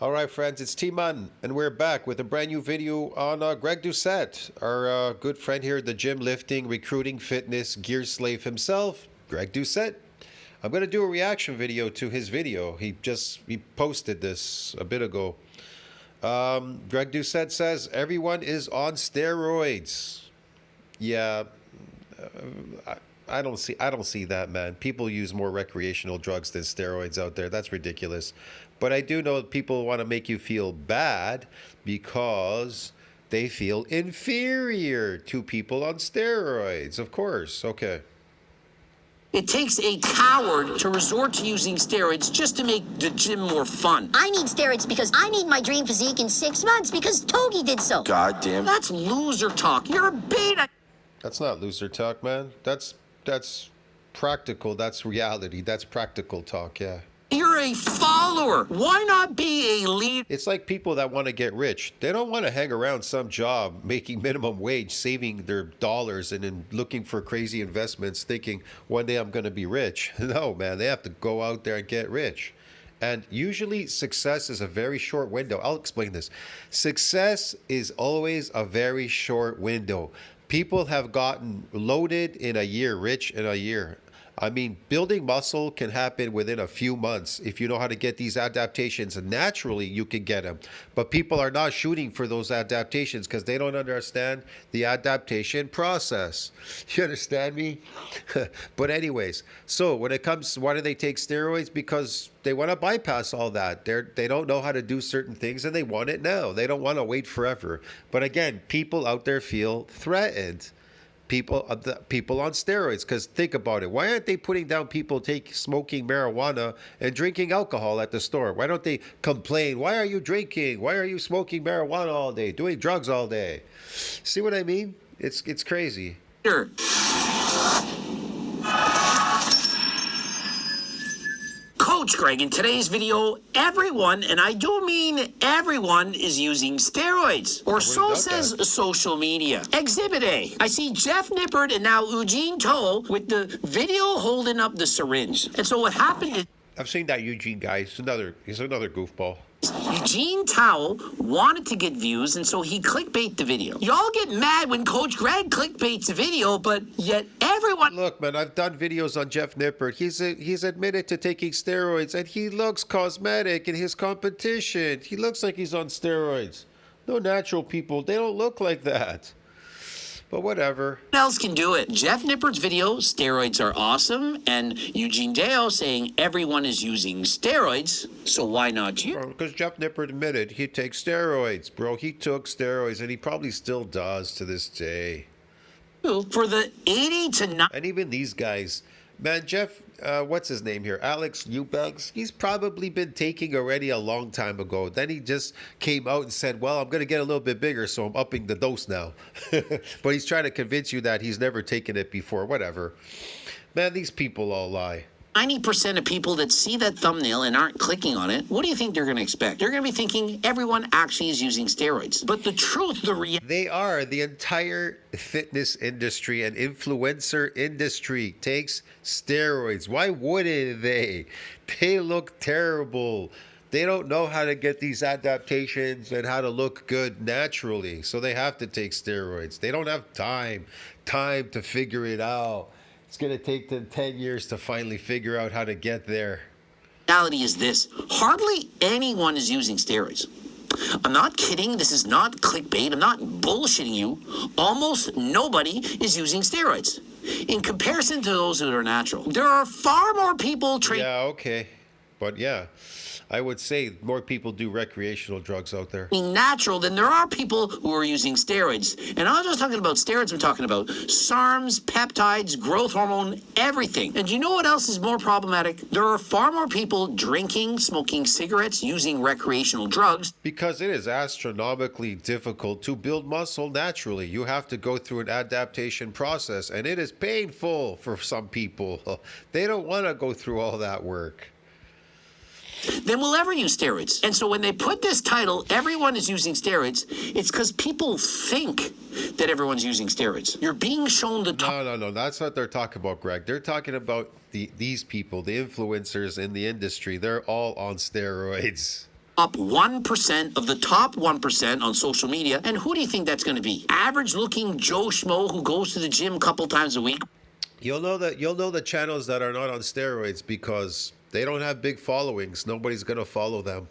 All right, friends, it's T-Man, and we're back with a brand new video on Greg Doucette, our good friend here at the gym, lifting, recruiting, fitness, gear slave himself, Greg Doucette. I'm going to do a reaction video to his video. He posted this a bit ago. Greg Doucette says, everyone is on steroids. Yeah, I don't see that, man. People use more recreational drugs than steroids out there. That's ridiculous. But I do know that people want to make you feel bad because they feel inferior to people on steroids. Of course. Okay. It takes a coward to resort to using steroids just to make the gym more fun. I need steroids because I need my dream physique in 6 months because Togi did so. Goddamn. That's loser talk. You're a beta. That's not loser talk, man. That's practical. That's reality. That's practical talk, yeah. You're a follower. Why not be a leader? It's like people that want to get rich. They don't want to hang around some job making minimum wage, saving their dollars, and then looking for crazy investments, thinking one day I'm going to be rich. No, man, they have to go out there and get rich. And usually success is a very short window. I'll explain this. Success is always a very short window. People have gotten loaded in a year, rich in a year. I mean, building muscle can happen within a few months if you know how to get these adaptations, and naturally you can get them. But people are not shooting for those adaptations because they don't understand the adaptation process. You understand me? But anyways, so when it comes, why do they take steroids? Because they want to bypass all that. They don't know how to do certain things and they want it now. They don't want to wait forever. But again, people out there feel threatened. People on steroids, because think about it. Why aren't they putting down people smoking marijuana and drinking alcohol at the store? Why don't they complain? Why are you drinking? Why are you smoking marijuana all day, doing drugs all day? See what I mean? It's crazy. Sure. Coach Greg, in today's video, everyone, and I do mean everyone, is using steroids. Or so says social media. Exhibit A. I see Jeff Nippert and now Eugene Toll with the video holding up the syringe. And so what happened is... I've seen that Eugene guy. He's another goofball. Eugene Towell wanted to get views, and so he clickbait the video. Y'all get mad when Coach Greg clickbaits a video, but yet everyone... Look, man, I've done videos on Jeff Nippert. He's admitted to taking steroids, and he looks cosmetic in his competition. He looks like he's on steroids. No natural people, they don't look like that. But whatever. Else can do it. Jeff Nippert's video, steroids are awesome, and Eugene Deo saying everyone is using steroids, so why not you? Because Jeff Nippert admitted he takes steroids, bro. He took steroids, and he probably still does to this day. For the 80 to 90... And even these guys, man, Jeff, what's his name here? Alex Eubanks. He's probably been taking already a long time ago. Then he just came out and said, well, I'm going to get a little bit bigger, so I'm upping the dose now. But he's trying to convince you that he's never taken it before. Whatever. Man, these people all lie. 90% of people that see that thumbnail and aren't clicking on it, what do you think they're going to expect? They're going to be thinking everyone actually is using steroids. But the truth, they are. The entire fitness industry and influencer industry takes steroids. Why wouldn't they? They look terrible. They don't know how to get these adaptations and how to look good naturally. So they have to take steroids. They don't have time to figure it out. It's going to take them 10 years to finally figure out how to get there. Reality is this. Hardly anyone is using steroids. I'm not kidding. This is not clickbait. I'm not bullshitting you. Almost nobody is using steroids. In comparison to those who are natural, there are far more people training. Yeah, okay. But yeah, I would say more people do recreational drugs out there. Natural than there are people who are using steroids. And I'm not just talking about steroids, I'm talking about SARMs, peptides, growth hormone, everything. And you know what else is more problematic? There are far more people drinking, smoking cigarettes, using recreational drugs. Because it is astronomically difficult to build muscle naturally. You have to go through an adaptation process, and it is painful for some people. They don't want to go through all that work. Than will ever use steroids. And so when they put this title, everyone is using steroids, it's because people think that everyone's using steroids. You're being shown the... No. That's what they're talking about, Greg. They're talking about these people, the influencers in the industry. They're all on steroids. up 1% of the top 1% on social media. And who do you think that's going to be? Average looking Joe Schmo who goes to the gym a couple times a week? You'll know the channels that are not on steroids because they don't have big followings. Nobody's gonna follow them.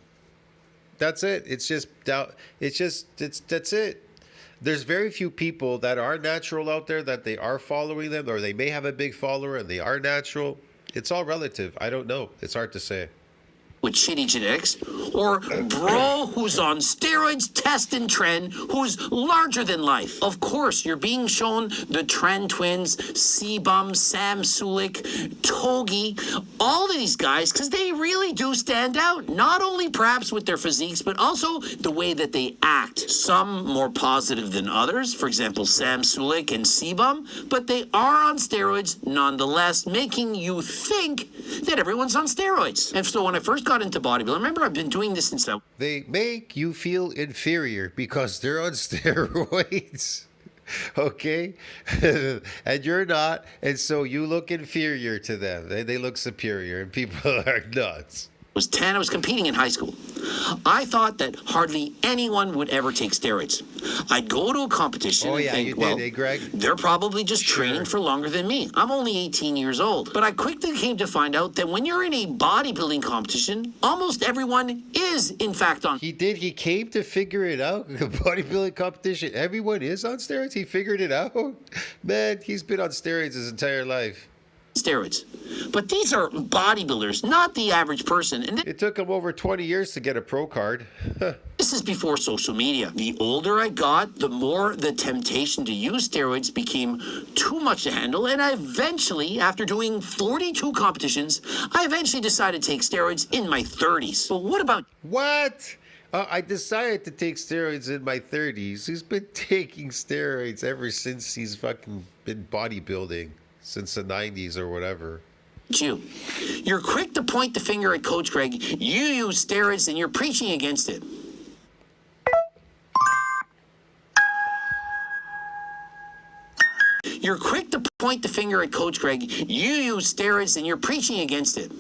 That's it. That's it. There's very few people that are natural out there that they are following them, or they may have a big follower and they are natural. It's all relative. I don't know. It's hard to say. With shitty genetics, or bro who's on steroids, test and trend, who's larger than life. Of course, you're being shown the Trend Twins, Sebum, Sam Sulik, Togi, all of these guys, because they really do stand out. Not only perhaps with their physiques, but also the way that they act. Some more positive than others, for example, Sam Sulik and Sebum, but they are on steroids nonetheless, making you think that everyone's on steroids. And so when I first got into bodybuilding, remember I've been doing this since They make you feel inferior because they're on steroids. Okay? And you're not, and so you look inferior to them. They look superior, and people are nuts. was 10, I was competing in high school. I thought that hardly anyone would ever take steroids. I'd go to a competition and think, well, Greg? they're probably just training for longer than me. I'm only 18 years old. But I quickly came to find out that when you're in a bodybuilding competition, almost everyone is, in fact, on He came to figure it out. The bodybuilding competition, everyone is on steroids. He figured it out. Man, he's been on steroids his entire life. steroids. But these are bodybuilders, not the average person. And It took him over 20 years to get a pro card. this is before social media. The older I got, the more the temptation to use steroids became too much to handle. And I eventually, after doing 42 competitions, I eventually decided to take steroids in my 30s. But what about What? I decided to take steroids in my 30s. He's been taking steroids ever since he's fucking been bodybuilding. Since the 90s or whatever. you? You're quick to point the finger at Coach Greg. You use steroids and you're preaching against it. You're quick to point the finger at Coach Greg. You use steroids and you're preaching against it.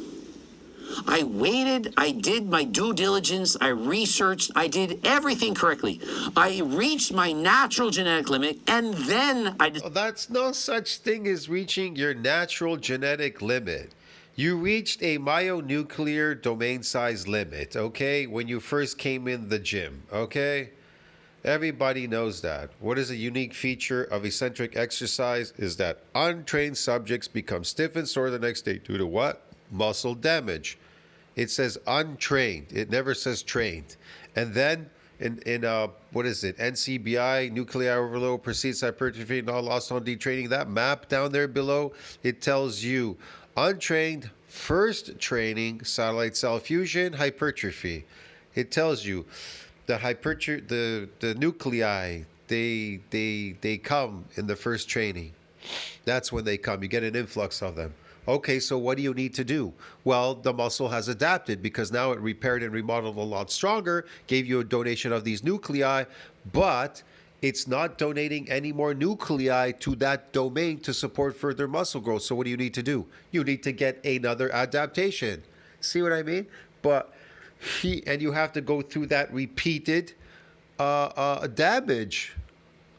I waited, I did my due diligence, I researched, I did everything correctly. I reached my natural genetic limit, and then That's no such thing as reaching your natural genetic limit. You reached a myonuclear domain size limit, okay, when you first came in the gym, okay? Everybody knows that. What is a unique feature of eccentric exercise is that untrained subjects become stiff and sore the next day due to what? Muscle damage. It says untrained. It never says trained. And then in what is it? NCBI, nuclear overload precedes hypertrophy, not lost on detraining. That map down there below, it tells you untrained, first training, satellite cell fusion, hypertrophy. It tells you the nuclei, they come in the first training. That's when they come. You get an influx of them. Okay, so what do you need to do? Well, the muscle has adapted because now it repaired and remodeled a lot stronger, gave you a donation of these nuclei, but it's not donating any more nuclei to that domain to support further muscle growth. So what do you need to do? You need to get another adaptation. See what I mean? But you have to go through that repeated damage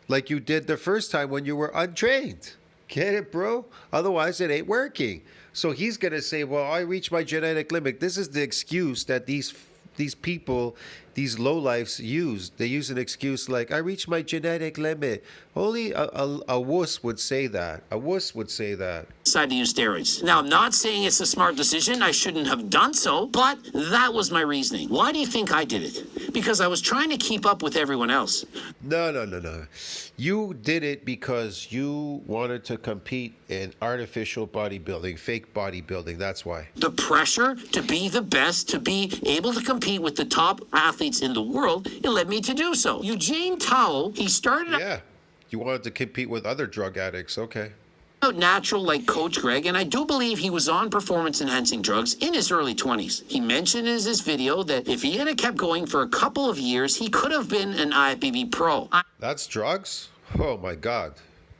like you did the first time when you were untrained. Get it, bro? Otherwise, it ain't working. So he's going to say, well, I reached my genetic limit. This is the excuse that these people, these lowlifes use. They use an excuse like, I reached my genetic limit. Only a wuss would say that. A wuss would say that. decided to use steroids. Now, I'm not saying it's a smart decision. I shouldn't have done so, but that was my reasoning. Why do you think I did it? Because I was trying to keep up with everyone else. No. You did it because you wanted to compete in artificial bodybuilding, fake bodybuilding. That's why. The pressure to be the best, to be able to compete with the top athletes in the world, it led me to do so. Eugene Tao, he started Yeah. You wanted to compete with other drug addicts. Okay. out natural like Coach Greg, and I do believe he was on performance-enhancing drugs in his early 20s. He mentioned in his video that if he had kept going for a couple of years, he could have been an IFBB pro. That's drugs? Oh, my God.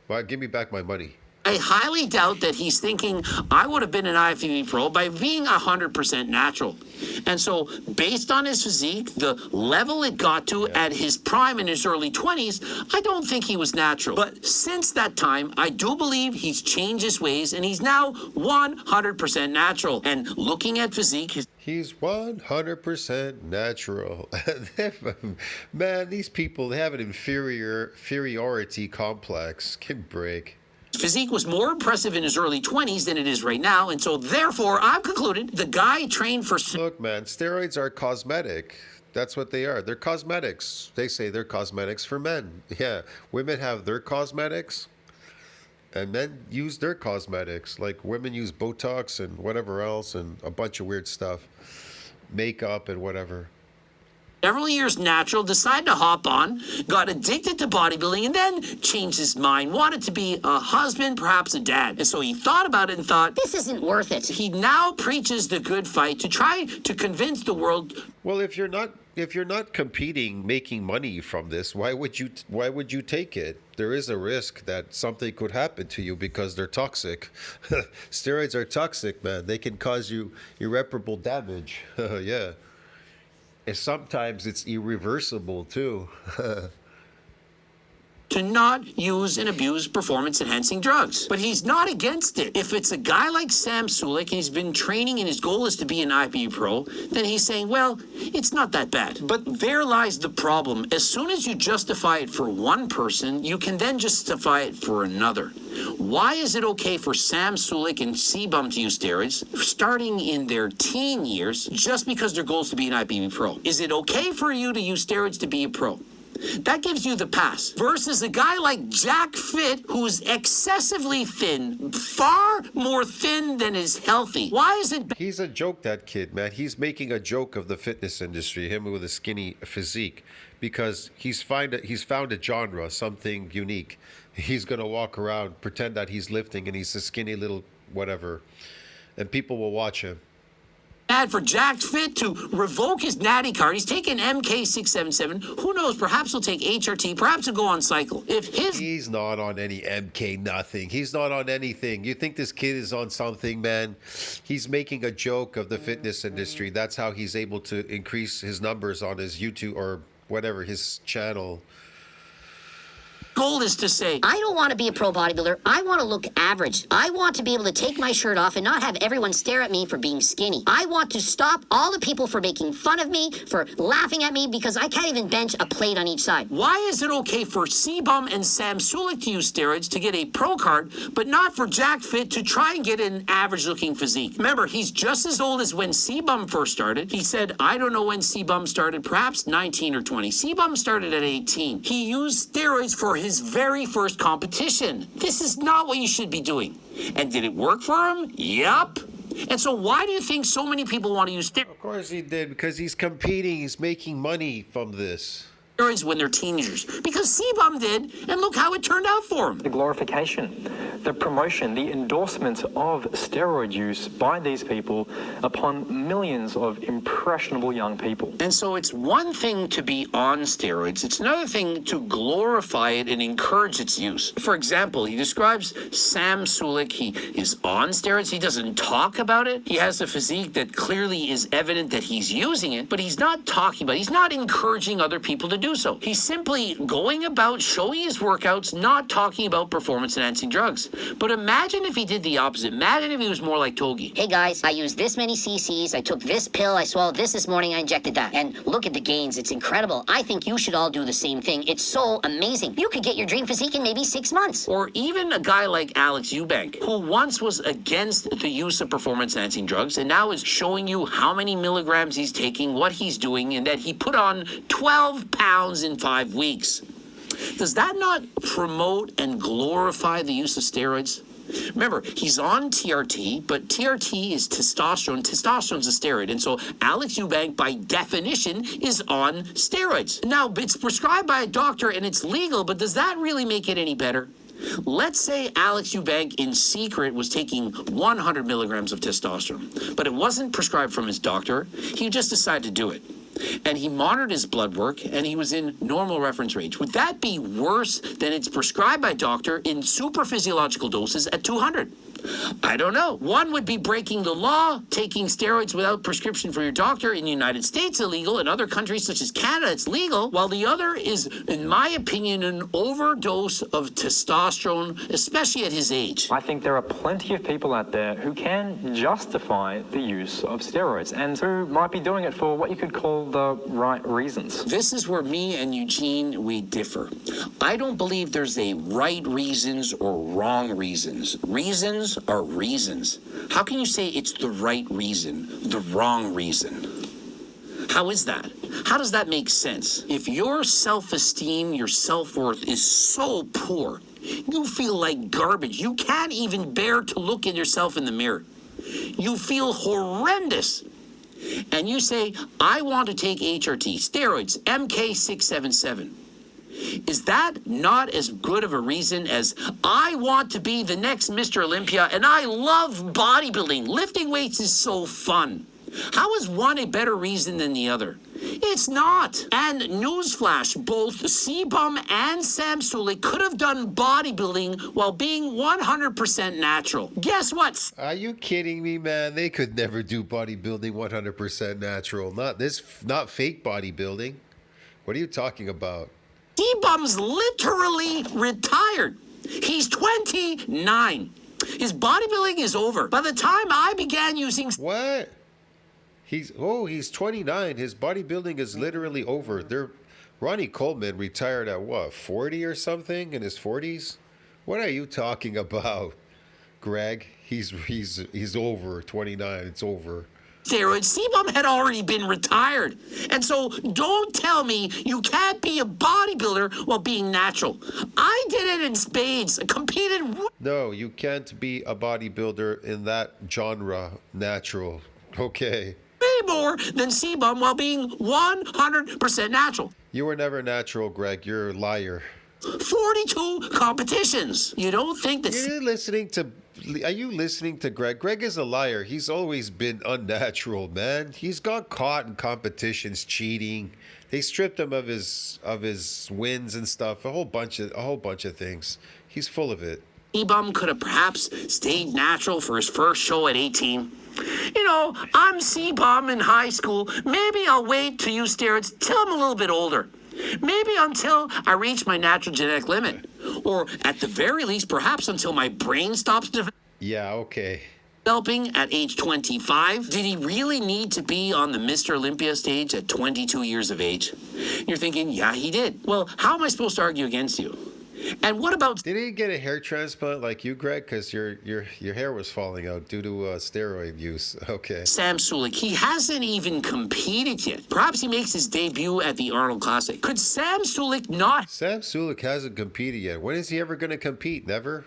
Well, give me back my money. I highly doubt that he's thinking, I would have been an IFBB pro by being 100% natural. And so, based on his physique, the level it got to at his prime in his early 20s, I don't think he was natural. But since that time, I do believe he's changed his ways, and he's now 100% natural. And looking at physique, He's 100% natural. Man, these people, they have an inferiority complex. Give me a break. physique was more impressive in his early 20s than it is right now, and so therefore I've concluded the guy trained for... Look, man, steroids are cosmetic. That's what they are. They're cosmetics. They say they're cosmetics for men. Yeah, women have their cosmetics, and men use their cosmetics. Like women use Botox and whatever else and a bunch of weird stuff, makeup and whatever. Several years natural, decided to hop on, got addicted to bodybuilding, and then changed his mind, wanted to be a husband, perhaps a dad. And so he thought about it and thought, This isn't worth it. he now preaches the good fight to try to convince the world. Well, if you're not competing, making money from this, why would you take it? There is a risk that something could happen to you because they're toxic. Steroids are toxic, man. They can cause you irreparable damage. Yeah. And sometimes it's irreversible too. To not use and abuse performance-enhancing drugs. But he's not against it. If it's a guy like Sam Sulek and he's been training and his goal is to be an IFBB pro, then he's saying, well, it's not that bad. But there lies the problem. As soon as you justify it for one person, you can then justify it for another. Why is it okay for Sam Sulek and C-Bum to use steroids starting in their teen years just because their goal is to be an IFBB pro? Is it okay for you to use steroids to be a pro? That gives you the pass. Versus a guy like Jack Fit, who's excessively thin, far more thin than is healthy. Why is it... He's a joke, that kid, man. He's making a joke of the fitness industry, him with a skinny physique, because he's found a genre, something unique. He's going to walk around, pretend that he's lifting, and he's a skinny little whatever, and people will watch him. Bad for Jack Fit to revoke his natty card. He's taken MK677. Who knows? Perhaps he'll take HRT. Perhaps he'll go on cycle. He's not on any MK nothing. He's not on anything. You think this kid is on something, man? He's making a joke of the fitness industry. That's how he's able to increase his numbers on his YouTube or whatever, his channel. Goal is to say, I don't want to be a pro bodybuilder. I want to look average. I want to be able to take my shirt off and not have everyone stare at me for being skinny. I want to stop all the people for making fun of me, for laughing at me, because I can't even bench a plate on each side. why is it okay for C-Bum and Sam Sulek to use steroids to get a pro card, but not for Jack Fit to try and get an average-looking physique? Remember, he's just as old as when C-Bum first started. He said, I don't know when C-Bum started, perhaps 19 or 20. C-Bum started at 18. He used steroids for his very first competition. This is not what you should be doing. And did it work for him? Yup. And so why do you think so many people want to use steroids? Of course he did, because he's competing. He's making money from this. When they're teenagers, because C-Bum did, and look how it turned out for him. The glorification, the promotion, the endorsement of steroid use by these people upon millions of impressionable young people. And so it's one thing to be on steroids. It's another thing to glorify it and encourage its use. For example, he describes Sam Sulek. He is on steroids. He doesn't talk about it. He has a physique that clearly is evident that he's using it, but he's not talking about it. He's not encouraging other people to do so. He's simply going about showing his workouts, not talking about performance-enhancing drugs. But imagine if he did the opposite. Imagine if he was more like Togi. Hey guys, I used this many cc's, I took this pill, I swallowed this morning, I injected that. And look at the gains, it's incredible. I think you should all do the same thing. It's so amazing. You could get your dream physique in maybe 6 months. Or even a guy like Alex Eubank, who once was against the use of performance-enhancing drugs and now is showing you how many milligrams he's taking, what he's doing, and that he put on 12 pounds in 5 weeks. Does that not promote and glorify the use of steroids? Remember, he's on TRT, but TRT is testosterone. Testosterone's a steroid. And so Alex Eubank, by definition, is on steroids. Now, it's prescribed by a doctor and it's legal, but does that really make it any better? Let's say Alex Eubank in secret was taking 100 milligrams of testosterone, but it wasn't prescribed from his doctor. He just decided to do it. and he monitored his blood work, and he was in normal reference range. Would that be worse than it's prescribed by a doctor in super physiological doses at 200? I don't know. One would be breaking the law. Taking steroids without prescription for your doctor in the United States illegal. In other countries such as Canada, it's legal. While the other is, in my opinion, an overdose of testosterone, especially at his age. I think there are plenty of people out there who can justify the use of steroids and who might be doing it for what you could call the right reasons. This is where me and Eugene, we differ. I don't believe there's a right reasons or wrong reasons. Reasons are reasons. How can you say it's the right reason, the wrong reason? How is that? How does that make sense? If your self-esteem, your self-worth is so poor, you feel like garbage. You can't even bear to look at yourself in the mirror. You feel horrendous. And you say, I want to take HRT, steroids, MK677. Is that not as good of a reason as I want to be the next Mr. Olympia and I love bodybuilding? Lifting weights is so fun. How is one a better reason than the other? It's not. And newsflash, both Sebum and Sam Sulek could have done bodybuilding while being 100% natural. Guess what? Are you kidding me, man? They could never do bodybuilding 100% natural. Not fake bodybuilding. What are you talking about? Sebum's literally retired. He's 29. His bodybuilding is over. By the time I began using... What? He's 29. His bodybuilding is literally over. Ronnie Coleman retired at what, 40 or something, in his 40s? What are you talking about, Greg? He's over 29. It's over. Steroids, Sebum had already been retired. And so don't tell me you can't be a bodybuilder while being natural. I did it in spades. I competed. No, you can't be a bodybuilder in that genre natural. Okay. Way more than Sebum while being 100% natural. You were never natural, Greg. You're a liar. 42 competitions. You don't think that... Are you listening to Greg? Greg is a liar. He's always been unnatural, man. He's got caught in competitions cheating. They stripped him of his wins and stuff. A whole bunch of things. He's full of it. Sebum could have perhaps stayed natural for his first show at 18. You know, I'm Sebum in high school. Maybe I'll wait to use steroids till I'm a little bit older. Maybe until I reach my natural genetic limit. Or at the very least, perhaps until my brain stops developing at age 25. Did he really need to be on the Mr. Olympia stage at 22 years of age? You're thinking, yeah, he did. Well, how am I supposed to argue against you? And what about... Did he get a hair transplant like you, Greg? Because your hair was falling out due to steroid use. Okay. Sam Sulek, he hasn't even competed yet. Perhaps he makes his debut at the Arnold Classic. Could Sam Sulek not... Sam Sulek hasn't competed yet. When is he ever going to compete? Never?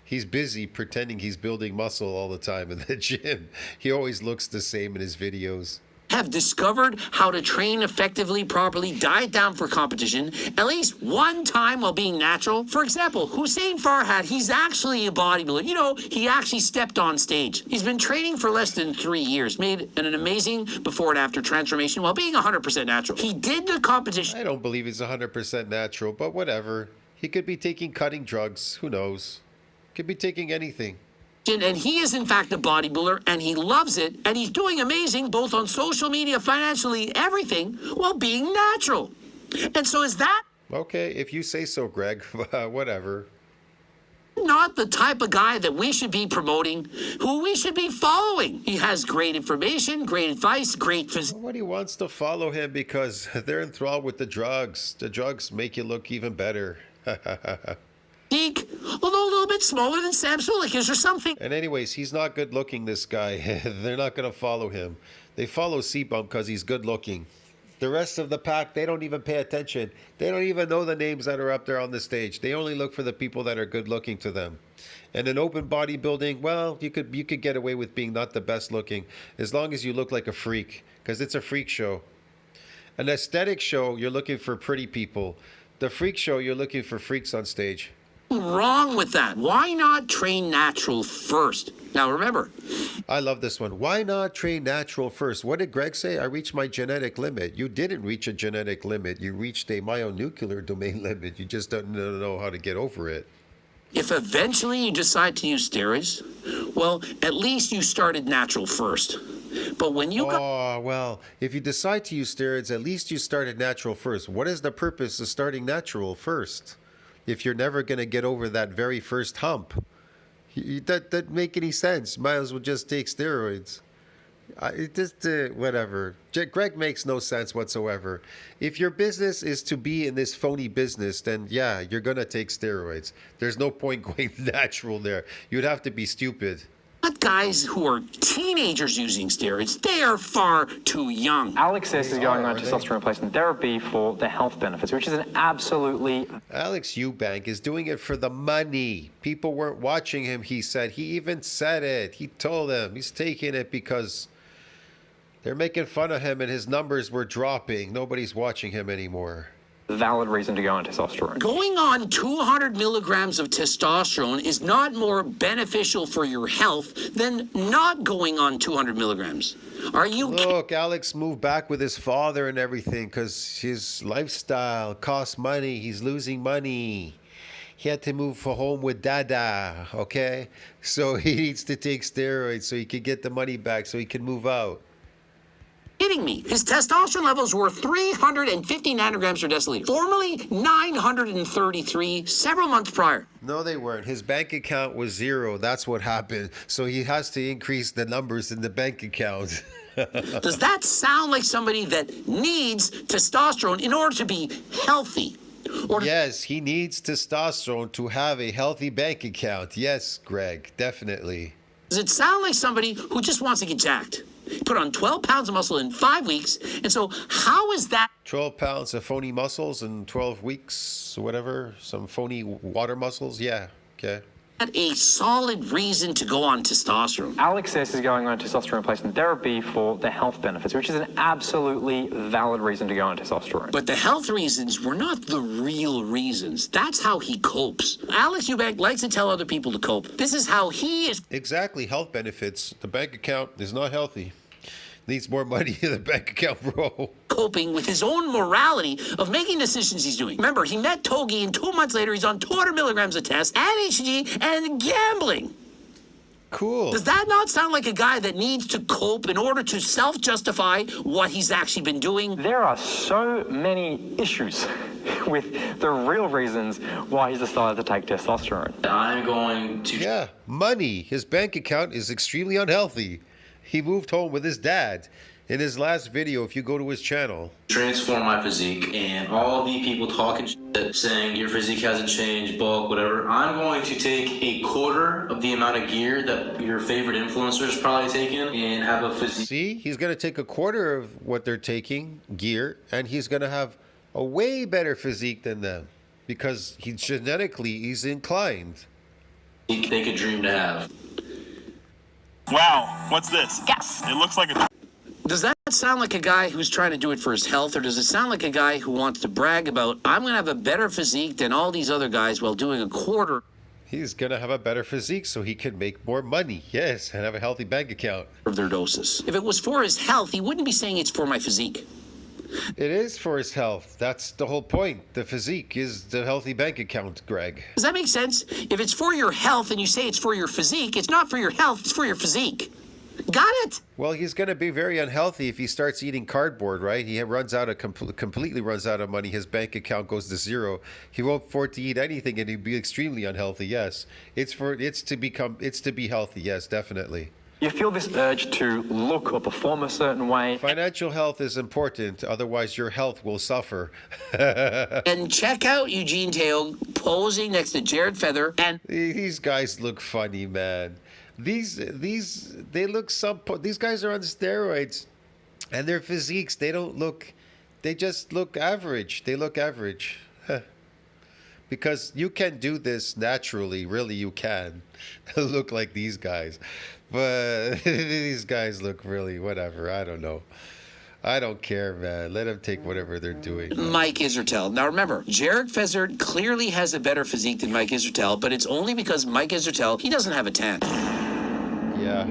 He's busy pretending he's building muscle all the time in the gym. He always looks the same in his videos. Have discovered how to train effectively, properly, diet down for competition, at least one time while being natural. For example, Hussein Farhad, he's actually a bodybuilder. You know, he actually stepped on stage. He's been training for less than 3 years, made an amazing before and after transformation while being 100% natural. He did the competition. I don't believe he's 100% natural, but whatever. He could be taking cutting drugs. Who knows? Could be taking anything. And he is, in fact, a bodybuilder, and he loves it, and he's doing amazing, both on social media, financially, everything, while being natural. And so is that... Okay, if you say so, Greg. Whatever. Not the type of guy that we should be promoting, who we should be following. He has great information, great advice, great physique. Nobody wants to follow him because they're enthralled with the drugs. The drugs make you look even better. Although a little bit smaller than Sam Sulek. Is there something? And anyways, he's not good looking, this guy. They're not going to follow him. They follow Sebum because he's good looking. The rest of the pack, they don't even pay attention. They don't even know the names that are up there on the stage. They only look for the people that are good looking to them. And in open bodybuilding, well, you could get away with being not the best looking as long as you look like a freak, because it's a freak show. An aesthetic show, you're looking for pretty people. The freak show, you're looking for freaks on stage. wrong with that. Why not train natural first? Now remember, I love this one. Why not train natural first? What did Greg say? I reached my genetic limit. You didn't reach a genetic limit. You reached a myonuclear domain limit. You just don't know how to get over it. if eventually you decide to use steroids, well, at least you started natural first. But when you Oh, well, if you decide to use steroids, at least you started natural first. What is the purpose of starting natural first if you're never going to get over that very first hump? That doesn't make any sense. Might as well just take steroids. It just, whatever. Greg makes no sense whatsoever. If your business is to be in this phony business, then yeah, you're going to take steroids. There's no point going natural there. You'd have to be stupid. got guys who are teenagers using steroids, they are far too young. Alex S. is going on are they? testosterone replacement therapy for the health benefits, which is an absolutely Alex Eubank is doing it for the money. People weren't watching him, he said. He even said it. He told them he's taking it because they're making fun of him and his numbers were dropping. Nobody's watching him anymore. valid reason to go on testosterone. Going on 200 milligrams of testosterone is not more beneficial for your health than not going on 200 milligrams. Are you Look, Alex moved back with his father and everything because his lifestyle costs money. He's losing money. He had to move home with Dada, okay? So he needs to take steroids so he can get the money back so he can move out. kidding me? His testosterone levels were 350 nanograms per deciliter, formerly 933 several months prior. No, they weren't. His bank account was zero. That's what happened. So he has to increase the numbers in the bank account. Does that sound like somebody that needs testosterone in order to be healthy? Or Yes, he needs testosterone to have a healthy bank account. Yes, Greg, definitely. does it sound like somebody who just wants to get jacked? Put on 12 pounds of muscle in 5 weeks. And so how is that 12 pounds of phony muscles in 12 weeks, whatever. Some phony water muscles. Yeah, okay. a solid reason to go on testosterone? Alex S. is going on testosterone replacement therapy for the health benefits, which is an absolutely valid reason to go on testosterone. But the health reasons were not the real reasons. That's how he copes. Alex Eubank likes to tell other people to cope. This is how he is Exactly. Health benefits. The bank account is not healthy. Needs more money in the bank account, bro. coping with his own morality of making decisions he's doing. Remember, he met Togi, and 2 months later, he's on 200 milligrams of test, and HG, and gambling. Cool. Does that not sound like a guy that needs to cope in order to self-justify what he's actually been doing? There are so many issues with the real reasons why he's decided to take testosterone. I'm going to Yeah, money. His bank account is extremely unhealthy. He moved home with his dad. In his last video, if you go to his channel, transform my physique, and all the people talking shit, saying your physique hasn't changed, bulk, whatever. I'm going to take a quarter of the amount of gear that your favorite influencers probably taken and have a physique. see, he's going to take a quarter of what they're taking, gear, and he's going to have a way better physique than them because he's inclined. They could dream to have. Wow, what's this? Yes. It looks like a Does that sound like a guy who's trying to do it for his health, or does it sound like a guy who wants to brag about, I'm going to have a better physique than all these other guys while doing a quarter He's going to have a better physique so he can make more money, yes, and have a healthy bank account. of their doses? If it was for his health, he wouldn't be saying it's for my physique. It is for his health. That's the whole point. The physique is the healthy bank account, Greg. Does that make sense? If it's for your health and you say it's for your physique, it's not for your health, it's for your physique. Got it? Well, he's going to be very unhealthy if he starts eating cardboard, right? He runs out of completely runs out of money. His bank account goes to zero. He won't afford to eat anything, and he'd be extremely unhealthy. Yes, it's to be healthy. Yes, definitely. You feel this urge to look or perform a certain way. Financial health is important. Otherwise, your health will suffer. And check out Eugene Teo posing next to Jared Feather and These guys look funny, man. These guys are on steroids, and their physiques, they just look average. They look average. Because you can do this naturally, really you can. Look like these guys. But these guys look really whatever, I don't know. I don't care, man. Let them take whatever they're doing. Mike Israetel. Now remember, Jarek Fezzard clearly has a better physique than Mike Israetel, but it's only because Mike Israetel, he doesn't have a tan. Yeah.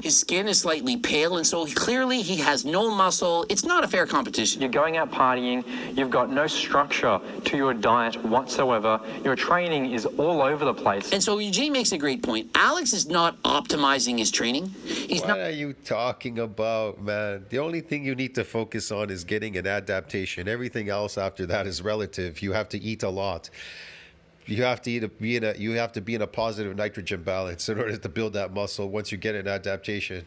His skin is slightly pale, and so clearly he has no muscle. It's not a fair competition. You're going out partying, you've got no structure to your diet whatsoever, your training is all over the place. And so Eugene makes a great point. Alex is not optimizing his training. He's What not. are you talking about, man? The only thing you need to focus on is getting an adaptation. Everything else after that is relative. You have to eat a lot. You have to be in a positive nitrogen balance in order to build that muscle once you get an adaptation.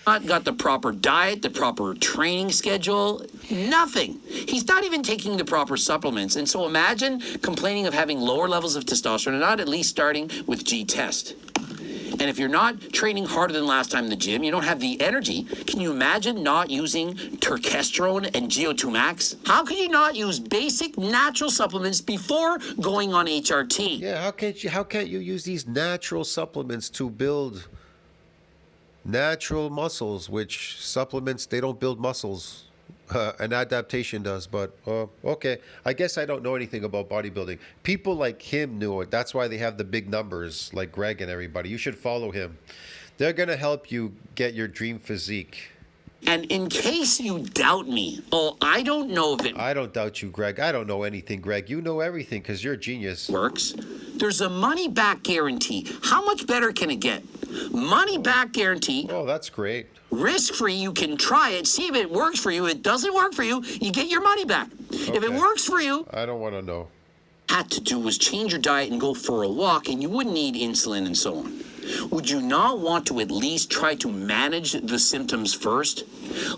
Not got the proper diet, the proper training schedule, nothing. He's not even taking the proper supplements. And so imagine complaining of having lower levels of testosterone and not at least starting with G-test. And if you're not training harder than last time in the gym, you don't have the energy. Can you imagine not using terkestrone and GO2 max? How could you not use basic natural supplements before going on HRT? Yeah, how can't you use these natural supplements to build natural muscles, which supplements, they don't build muscles. An adaptation does, but okay. I guess I don't know anything about bodybuilding. People like him knew it. That's why they have the big numbers, like Greg and everybody. You should follow him. They're going to help you get your dream physique. And in case you doubt me, I don't know if it I don't doubt you, Greg. I don't know anything, Greg. You know everything because you're a genius. works. There's a money-back guarantee. How much better can it get? Money-back guarantee. Oh, that's great. Risk-free, you can try it, see if it works for you. If it doesn't work for you, you get your money back. If it Okay. works for you, I don't want to know. had to do was change your diet and go for a walk, and you wouldn't need insulin and so on. Would you not want to at least try to manage the symptoms first?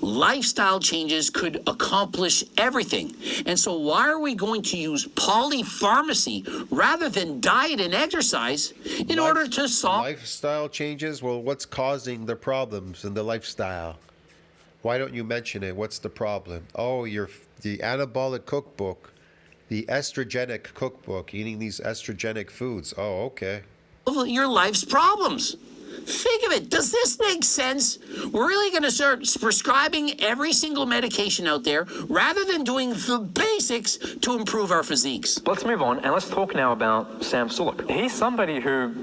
Lifestyle changes could accomplish everything. And so why are we going to use polypharmacy rather than diet and exercise in order to solve? Lifestyle changes? Well, what's causing the problems in the lifestyle? Why don't you mention it? What's the problem? Oh, the anabolic cookbook, the estrogenic cookbook, eating these estrogenic foods. Oh, okay. Your life's problems. Think of it. Does this make sense? We're really going to start prescribing every single medication out there rather than doing the basics to improve our physiques. Let's move on and let's talk now about Sam Sulek. He's somebody who,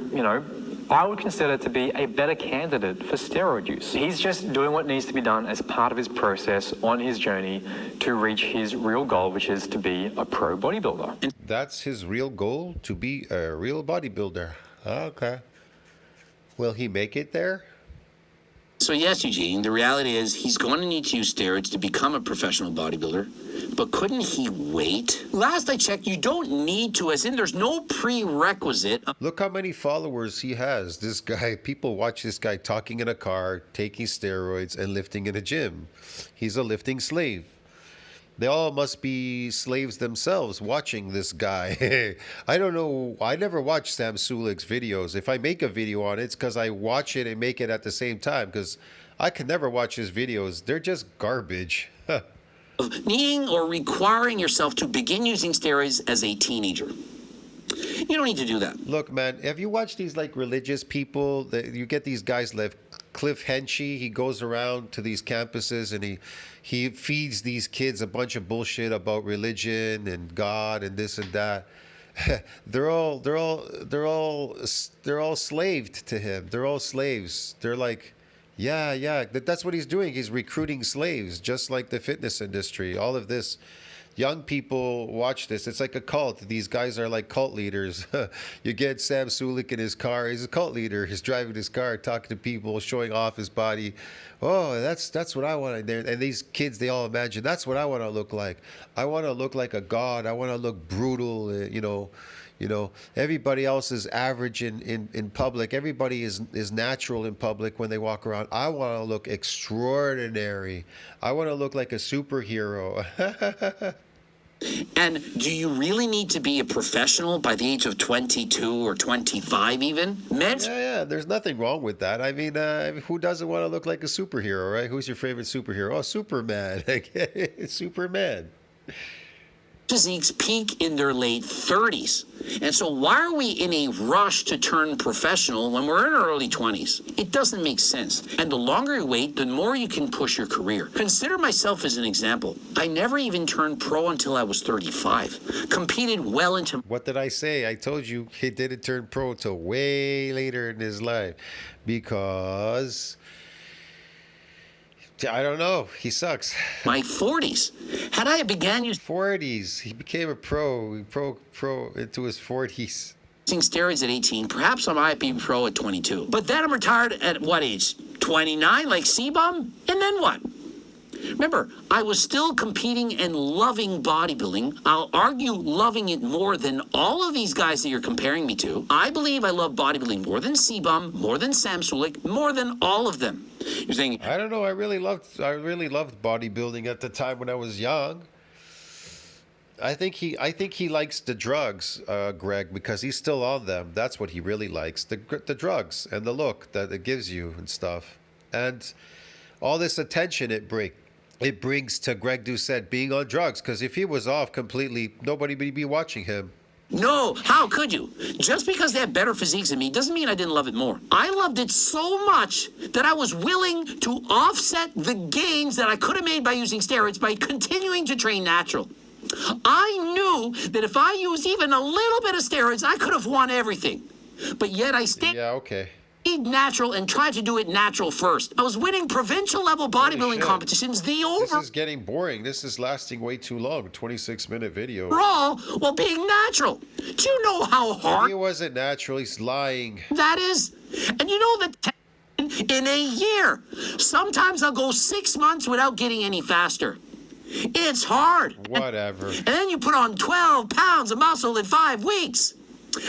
I would consider to be a better candidate for steroid use. He's just doing what needs to be done as part of his process on his journey to reach his real goal, which is to be a pro bodybuilder. That's his real goal, to be a real bodybuilder. Okay. Will he make it there? So yes, Eugene, the reality is he's going to need to use steroids to become a professional bodybuilder. But couldn't he wait? Last I checked, you don't need to, as in there's no prerequisite. Look how many followers he has. This guy, people watch this guy talking in a car, taking steroids, and lifting in a gym. He's a lifting slave. They all must be slaves themselves watching this guy. I don't know. I never watch Sam Sulek's videos. If I make a video on it, it's because I watch it and make it at the same time, because I can never watch his videos. They're just garbage. Of needing or requiring yourself to begin using steroids as a teenager. You don't need to do that. Look, man, have you watched these like religious people? You get these guys like Cliff Henchy. He goes around to these campuses and he feeds these kids a bunch of bullshit about religion and God and this and that. They're all slaved to him. They're all slaves. They're like, yeah. That's what he's doing. He's recruiting slaves, just like the fitness industry. All of this. Young people watch this. It's like a cult. These guys are like cult leaders. You get Sam Sulek in his car. He's a cult leader. He's driving his car, talking to people, showing off his body. Oh, that's what I want. And these kids, they all imagine, that's what I want to look like. I want to look like a god. I want to look brutal. Everybody else is average in public. Everybody is natural in public when they walk around. I want to look extraordinary. I want to look like a superhero. And do you really need to be a professional by the age of 22 or 25 even? Yeah, there's nothing wrong with that. I mean, who doesn't want to look like a superhero, right? Who's your favorite superhero? Oh, Superman. Superman. physiques peak in their late 30s. And so why are we in a rush to turn professional when we're in our early 20s? It doesn't make sense. And the longer you wait, the more you can push your career. Consider myself as an example. I never even turned pro until I was 35. Competed well into... What did I say? I told you he didn't turn pro till way later in his life because I don't know. He sucks. my 40s. Had I began using 40s. He became a pro into his 40s. steroids at 18, perhaps I might be pro at 22. But then I'm retired at what age? 29, like C-Bum? And then what? Remember, I was still competing and loving bodybuilding. I'll argue loving it more than all of these guys that you're comparing me to. I believe I love bodybuilding more than C-Bum, more than Sam Sulek, more than all of them. You're saying, I don't know. I really loved bodybuilding at the time when I was young. I think he likes the drugs, Greg, because he's still on them. That's what he really likes, the drugs and the look that it gives you and stuff. And all this attention it brings to Greg Doucette being on drugs, because if he was off completely, nobody would be watching him. no, how could you? Just because they have better physiques than me doesn't mean I didn't love it more. I loved it so much that I was willing to offset the gains that I could have made by using steroids by continuing to train natural. I knew that if I used even a little bit of steroids, I could have won everything. But yet I stayed Yeah, okay. natural and tried to do it natural first. I was winning provincial level bodybuilding shit. competitions, the This is getting boring. This is lasting way too long. 26-minute video. overall while being natural. Do you know how hard He wasn't natural. He's lying. that is? And you know that in a year, sometimes I'll go 6 months without getting any faster. It's hard. Whatever. And then you put on 12 pounds of muscle in 5 weeks.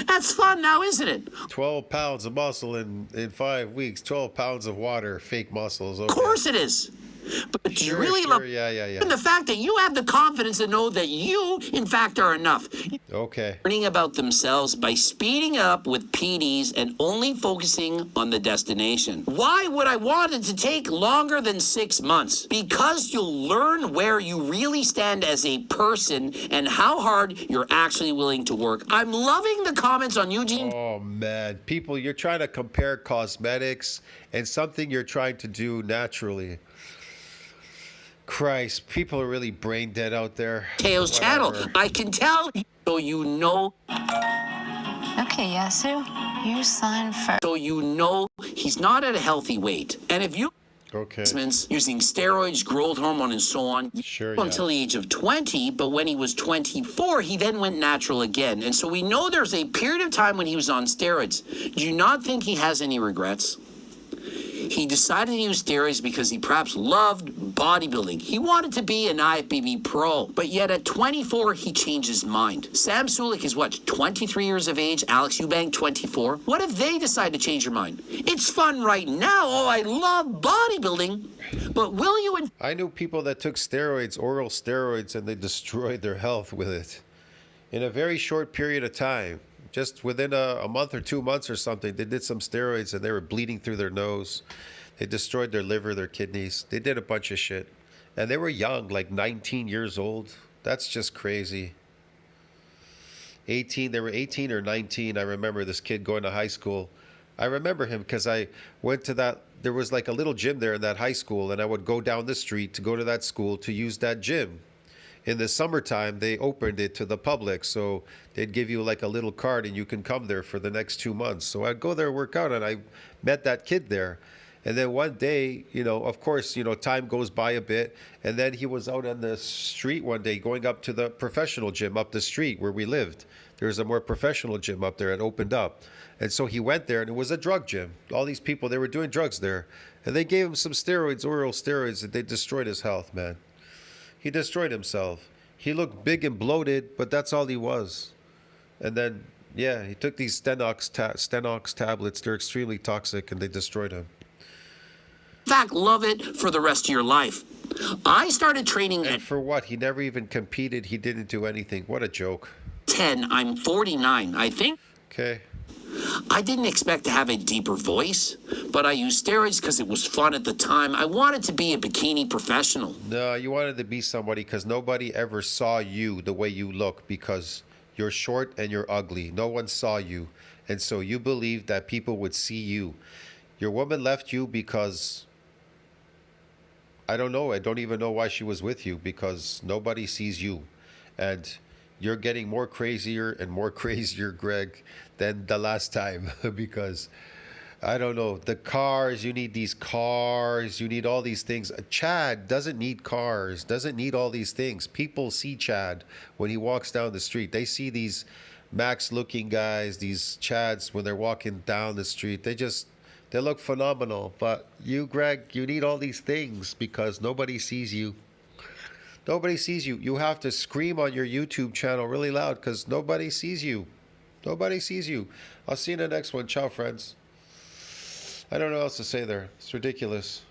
That's fun now, isn't it? 12 pounds of muscle in 5 weeks. 12 pounds of water, fake muscles. Okay. Of course it is. But do you Sure, really sure, love yeah. and the fact that you have the confidence to know that you, in fact, are enough. Okay. Learning about themselves by speeding up with PDs and only focusing on the destination. Why would I want it to take longer than 6 months? Because you'll learn where you really stand as a person and how hard you're actually willing to work. I'm loving the comments on Eugene. Oh, man. People, you're trying to compare cosmetics and something you're trying to do naturally. Christ, people are really brain dead out there. Teo's channel. Whatever. I can tell, so you know. Okay, Yasu, you sign first. So you know he's not at a healthy weight. And if you Okay. using steroids, growth hormone, and so on, Sure, until the age of 20, but when he was 24, he then went natural again. And so we know there's a period of time when he was on steroids. Do you not think he has any regrets? He decided to use steroids because he perhaps loved bodybuilding. He wanted to be an IFBB pro, but yet at 24, he changed his mind. Sam Sulek is what, 23 years of age? Alex Eubank, 24? What if they decide to change their mind? It's fun right now. Oh, I love bodybuilding. But will you... I knew people that took steroids, oral steroids, and they destroyed their health with it in a very short period of time. Just within a month or 2 months or something, they did some steroids and they were bleeding through their nose. They destroyed their liver, their kidneys. They did a bunch of shit. And they were young, like 19 years old. That's just crazy. 18, they were 18 or 19. I remember this kid going to high school. I remember him because I went to that, there was like a little gym there in that high school, and I would go down the street to go to that school to use that gym. In the summertime, they opened it to the public, so they'd give you like a little card and you can come there for the next 2 months. So I'd go there, work out, and I met that kid there. And then one day, of course, time goes by a bit, and then he was out on the street one day going up to the professional gym up the street where we lived. There's a more professional gym up there and opened up. And so he went there, and it was a drug gym. All these people, they were doing drugs there. And they gave him some steroids, oral steroids, and they destroyed his health, man. He destroyed himself. He looked big and bloated, but that's all he was. And then, yeah, he took these Stenox tablets. They're extremely toxic, and they destroyed him. In fact, love it for the rest of your life. I started training And at for what? He never even competed. He didn't do anything. What a joke. 10. I'm 49. I think Okay. I didn't expect to have a deeper voice, but I used steroids because it was fun at the time. I wanted to be a bikini professional. No, you wanted to be somebody because nobody ever saw you the way you look because you're short and you're ugly. No one saw you. And so you believed that people would see you. Your woman left you because, I don't know. I don't even know why she was with you because nobody sees you. And you're getting more crazier and more crazier, Greg, than the last time because I don't know. The cars, you need these cars, you need all these things. Chad doesn't need cars, doesn't need all these things. People see Chad when he walks down the street. They see these Max looking guys, these Chads when they're walking down the street. They look phenomenal. But you, Greg, you need all these things because nobody sees you. Nobody sees you. You have to scream on your YouTube channel really loud because nobody sees you. Nobody sees you. I'll see you in the next one. Ciao, friends. I don't know what else to say there. It's ridiculous.